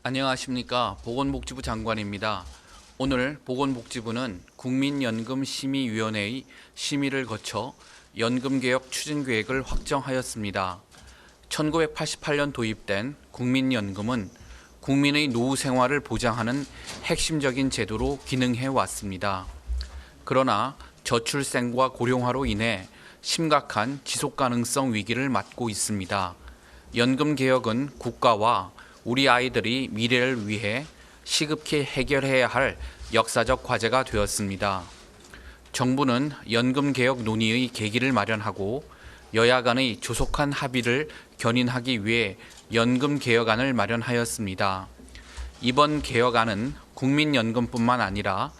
안녕하십니까. 보건복지부 장관입니다. 오늘 보건복지부는 국민연금심의위원회의 심의를 거쳐 연금개혁 추진계획을 확정하였습니다. 1988년 도입된 국민연금은 국민의 노후 생활을 보장하는 핵심적인 제도로 기능해 왔습니다. 그러나 저출생과 고령화로 인해 심각한 지속가능성 위기를 맞고 있습니다. 연금개혁은 국가와 우리 아이들이 미래를 위해 시급히 해결해야 할 역사적 과제가 되었습니다. 정부는 연금개혁 논의의 계기를 마련하고 여야 간의 조속한 합의를 견인하기 위해 연금개혁안을 마련하였습니다. 이번 개혁안은 국민연금뿐만 아니라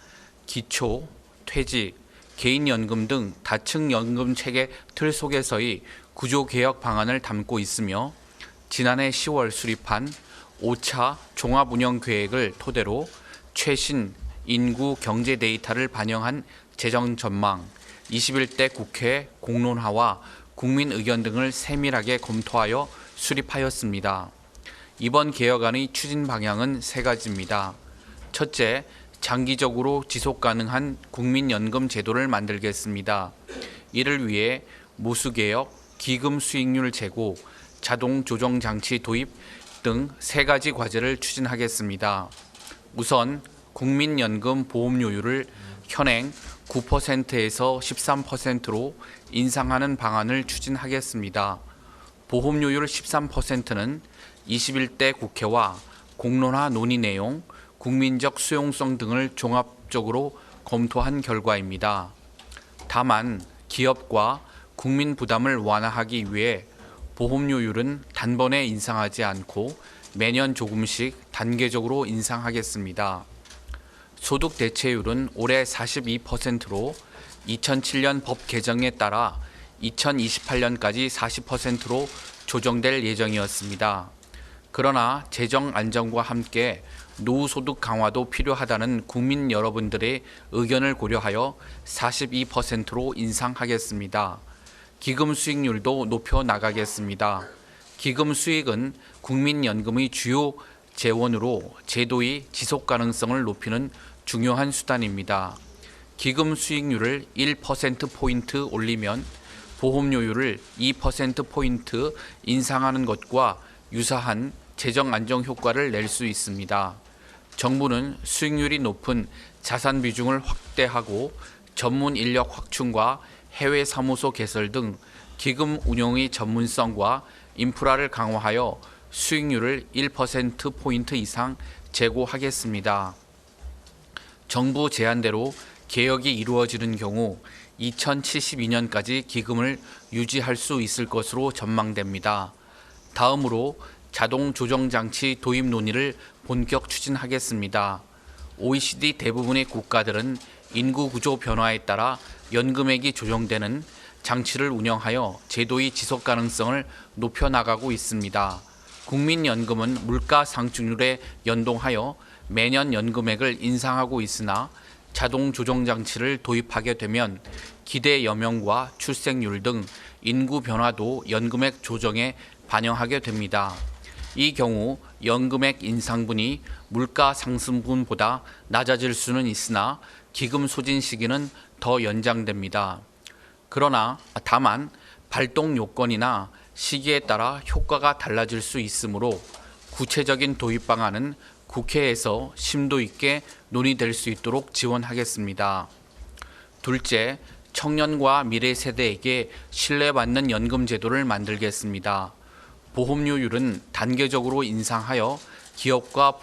기초, 퇴직, 개인연금 등 다층 연금 체계 틀 속에서의 구조개혁 방안을 담고 있으며 지난해 10월 수립한 5차 종합운영계획을 토대로 최신 인구 경제 데이터를 반영한 재정 전망, 21대 국회 공론화와 국민 의견 등을 세밀하게 검토하여 수립하였습니다. 이번 개혁안의 추진 방향은 세 가지입니다. 첫째, 장기적으로 지속 가능한 국민연금 제도를 만들겠습니다. 이를 위해 모수개혁, 기금 수익률 제고, 자동 조정 장치 도입 등 세 가지 과제를 추진하겠습니다. 우선 국민연금 보험료율을 현행 9%에서 13%로 인상하는 방안을 추진하겠습니다. 보험료율 13%는 21대 국회와 공론화 논의 내용, 국민적 수용성 등을 종합적으로 검토한 결과입니다. 다만 기업과 국민 부담을 완화하기 위해 보험료율은 단번에 인상하지 않고 매년 조금씩 단계적으로 인상하겠습니다. 소득 대체율은 올해 42%로 2007년 법 개정에 따라 2028년까지 40%로 조정될 예정이었습니다. 그러나 재정 안정과 함께 노후소득 강화도 필요하다는 국민 여러분들의 의견을 고려하여 42%로 인상하겠습니다. 기금 수익률도 높여 나가겠습니다. 기금 수익은 국민연금의 주요 재원으로 제도의 지속 가능성을 높이는 중요한 수단입니다. 기금 수익률을 1%포인트 올리면 보험료율을 2%포인트 인상하는 것과 유사한 재정 안정 효과를 낼 수 있습니다. 정부는 수익률이 높은 자산 비중을 확대하고 전문 인력 확충과 해외 사무소 개설 등 기금 운용의 전문성과 인프라를 강화하여 수익률을 1%포인트 이상 제고하겠습니다. 정부 제안대로 개혁이 이루어지는 경우 2072년까지 기금을 유지할 수 있을 것으로 전망됩니다. 다음으로 자동 조정 장치 도입 논의를 본격 추진하겠습니다. OECD 대부분의 국가들은 인구 구조 변화에 따라 연금액이 조정되는 장치를 운영하여 제도의 지속 가능성을 높여 나가고 있습니다. 국민연금은 물가 상승률에 연동하여 매년 연금액을 인상하고 있으나 자동 조정 장치를 도입하게 되면 기대 여명과 출생률 등 인구 변화도 연금액 조정에 반영하게 됩니다. 이 경우 연금액 인상분이 물가 상승분보다 낮아질 수는 있으나 기금 소진 시기는 더 연장됩니다. 그러나 다만 발동 요건이나 시기에 따라 효과가 달라질 수 있으므로 구체적인 도입 방안은 국회에서 심도 있게 논의될 수 있도록 지원하겠습니다. 둘째, 청년과 미래 세대에게 신뢰받는 연금 제도를 만들겠습니다. 보험료율은 단계적으로 인상하여 기업과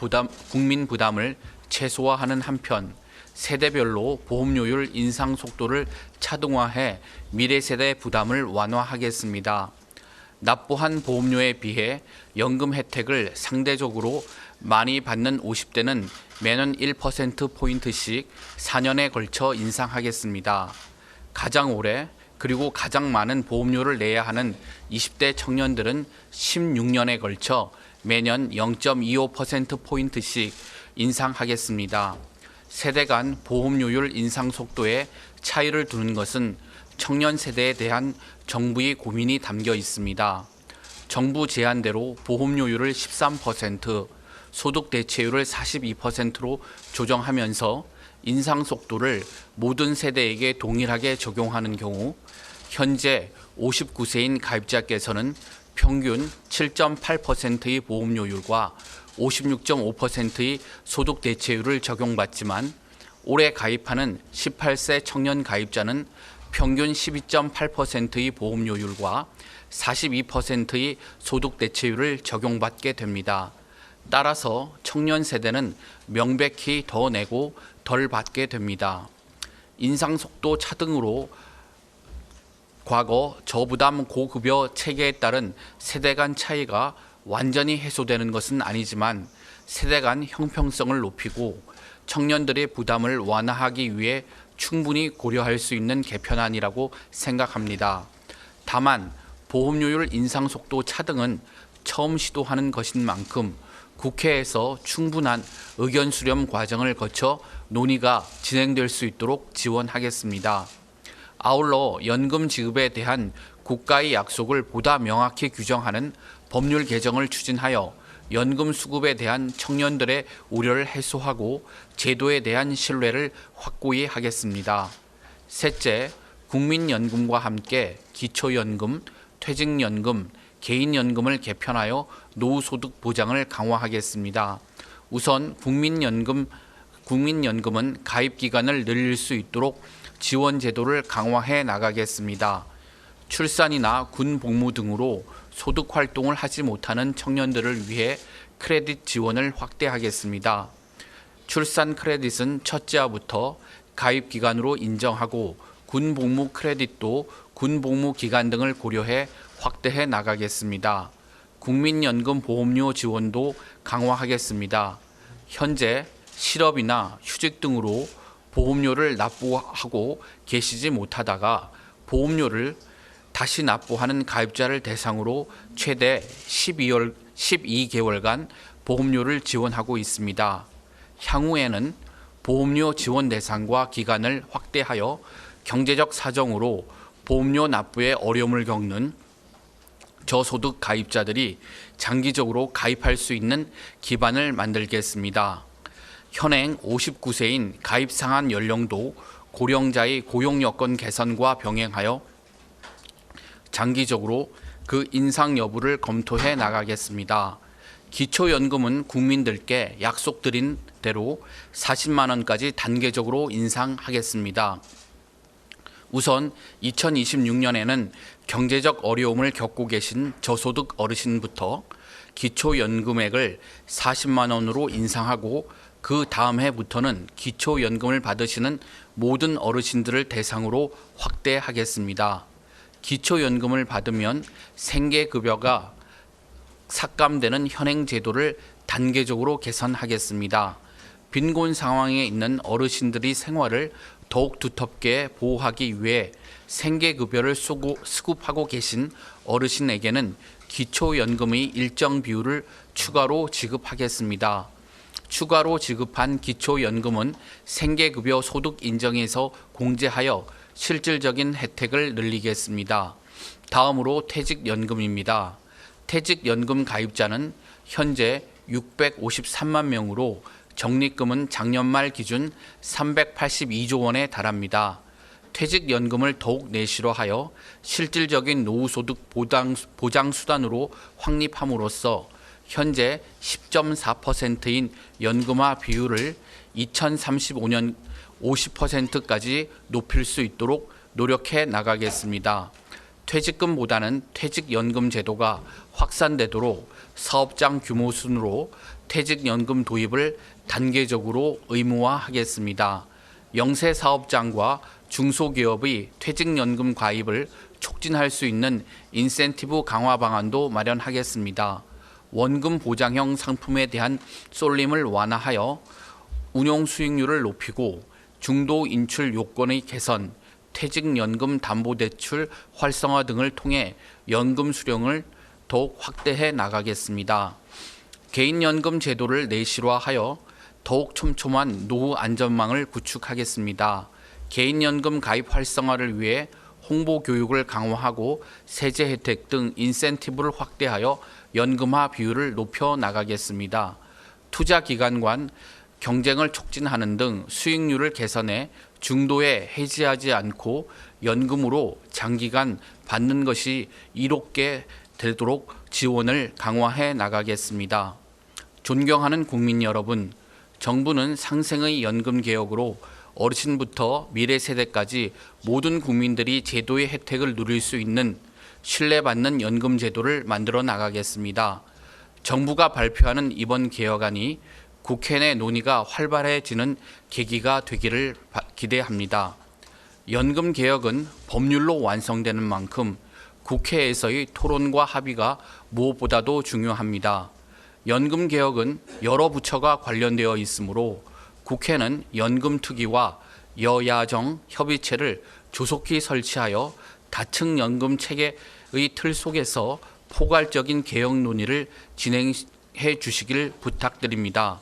국민 부담을 최소화하는 한편 세대별로 보험료율 인상 속도를 차등화해 미래 세대 부담을 완화하겠습니다. 납부한 보험료에 비해 연금 혜택을 상대적으로 많이 받는 50대는 매년 1%포인트씩 4년에 걸쳐 인상하겠습니다. 가장 오래 그리고 가장 많은 보험료를 내야 하는 20대 청년들은 16년에 걸쳐 매년 0.25%포인트씩 인상하겠습니다. 세대 간 보험료율 인상 속도에 차이를 두는 것은 청년 세대에 대한 정부의 고민이 담겨 있습니다. 정부 제안대로 보험료율을 13%, 소득 대체율을 42%로 조정하면서 인상 속도를 모든 세대에게 동일하게 적용하는 경우 현재 59세인 가입자께서는 평균 7.8%의 보험료율과 56.5%의 소득 대체율을 적용받지만 올해 가입하는 18세 청년 가입자는 평균 12.8%의 보험료율과 42%의 소득 대체율을 적용받게 됩니다. 따라서 청년 세대는 명백히 더 내고 덜 받게 됩니다. 인상 속도 차등으로 과거 저부담 고급여 체계에 따른 세대 간 차이가 완전히 해소되는 것은 아니지만 세대 간 형평성을 높이고 청년들의 부담을 완화하기 위해 충분히 고려할 수 있는 개편안이라고 생각합니다. 다만 보험료율 인상 속도 차등은 처음 시도하는 것인 만큼 국회에서 충분한 의견 수렴 과정을 거쳐 논의가 진행될 수 있도록 지원하겠습니다. 아울러 연금 지급에 대한 국가의 약속을 보다 명확히 규정하는 법률 개정을 추진하여 연금 수급에 대한 청년들의 우려를 해소하고 제도에 대한 신뢰를 확고히 하겠습니다. 셋째, 국민연금과 함께 기초연금, 퇴직연금, 개인연금을 개편하여 노후소득 보장을 강화하겠습니다. 우선 국민연금은 가입 기간을 늘릴 수 있도록 지원 제도를 강화해 나가겠습니다. 출산이나 군 복무 등으로 소득 활동을 하지 못하는 청년들을 위해 크레딧 지원을 확대하겠습니다. 출산 크레딧은 첫째화부터 가입 기간으로 인정하고 군 복무 크레딧도 군 복무 기간 등을 고려해 확대해 나가겠습니다. 국민연금 보험료 지원도 강화하겠습니다. 현재 실업이나 휴직 등으로 보험료를 납부하고 계시지 못하다가 보험료를 다시 납부하는 가입자를 대상으로 최대 12개월간 보험료를 지원하고 있습니다. 향후에는 보험료 지원 대상과 기간을 확대하여 경제적 사정으로 보험료 납부에 어려움을 겪는 저소득 가입자들이 장기적으로 가입할 수 있는 기반을 만들겠습니다. 현행 59세인 가입 상한 연령도 고령자의 고용 여건 개선과 병행하여 장기적으로 그 인상 여부를 검토해 나가겠습니다. 기초연금은 국민들께 약속드린 대로 40만 원까지 단계적으로 인상하겠습니다. 우선 2026년에는 경제적 어려움을 겪고 계신 저소득 어르신부터 기초연금액을 40만 원으로 인상하고 그 다음 해부터는 기초연금을 받으시는 모든 어르신들을 대상으로 확대하겠습니다. 기초연금을 받으면 생계급여가 삭감되는 현행 제도를 단계적으로 개선하겠습니다. 빈곤 상황에 있는 어르신들의 생활을 더욱 두텁게 보호하기 위해 생계급여를 수급하고 계신 어르신에게는 기초연금의 일정 비율을 추가로 지급하겠습니다. 추가로 지급한 기초연금은 생계급여 소득 인정에서 공제하여 실질적인 혜택을 늘리겠습니다. 다음으로 퇴직연금입니다. 퇴직연금 가입자는 현재 653만 명으로 적립금은 작년 말 기준 382조 원에 달합니다. 퇴직연금을 더욱 내실화하여 실질적인 노후소득 보장 수단으로 확립함으로써 현재 10.4%인 연금화 비율을 2035년 50%까지 높일 수 있도록 노력해 나가겠습니다. 퇴직금보다는 퇴직연금 제도가 확산되도록 사업장 규모 순으로 퇴직연금 도입을 단계적으로 의무화하겠습니다. 영세 사업장과 중소기업의 퇴직연금 가입을 촉진할 수 있는 인센티브 강화 방안도 마련하겠습니다. 원금 보장형 상품에 대한 쏠림을 완화하여 운용 수익률을 높이고 중도 인출 요건의 개선, 퇴직연금 담보대출 활성화 등을 통해 연금 수령을 더욱 확대해 나가겠습니다. 개인연금 제도를 내실화하여 더욱 촘촘한 노후 안전망을 구축하겠습니다. 개인연금 가입 활성화를 위해 홍보 교육을 강화하고 세제 혜택 등 인센티브를 확대하여 연금화 비율을 높여 나가겠습니다. 투자 기간 간 경쟁을 촉진하는 등 수익률을 개선해 중도에 해지하지 않고 연금으로 장기간 받는 것이 이롭게 되도록 지원을 강화해 나가겠습니다. 존경하는 국민 여러분, 정부는 상생의 연금 개혁으로 어르신부터 미래 세대까지 모든 국민들이 제도의 혜택을 누릴 수 있는 신뢰받는 연금 제도를 만들어 나가겠습니다. 정부가 발표하는 이번 개혁안이 국회 내 논의가 활발해지는 계기가 되기를 기대합니다. 연금 개혁은 법률로 완성되는 만큼 국회에서의 토론과 합의가 무엇보다도 중요합니다. 연금 개혁은 여러 부처가 관련되어 있으므로 국회는 연금 특위와 여야정 협의체를 조속히 설치하여 다층 연금 체계의 틀 속에서 포괄적인 개혁 논의를 진행해 주시길 부탁드립니다.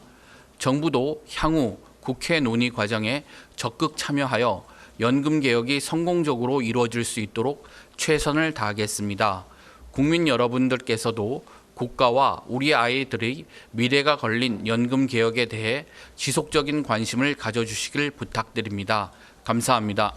정부도 향후 국회 논의 과정에 적극 참여하여 연금 개혁이 성공적으로 이루어질 수 있도록 최선을 다하겠습니다. 국민 여러분들께서도 국가와 우리 아이들의 미래가 걸린 연금 개혁에 대해 지속적인 관심을 가져주시길 부탁드립니다. 감사합니다.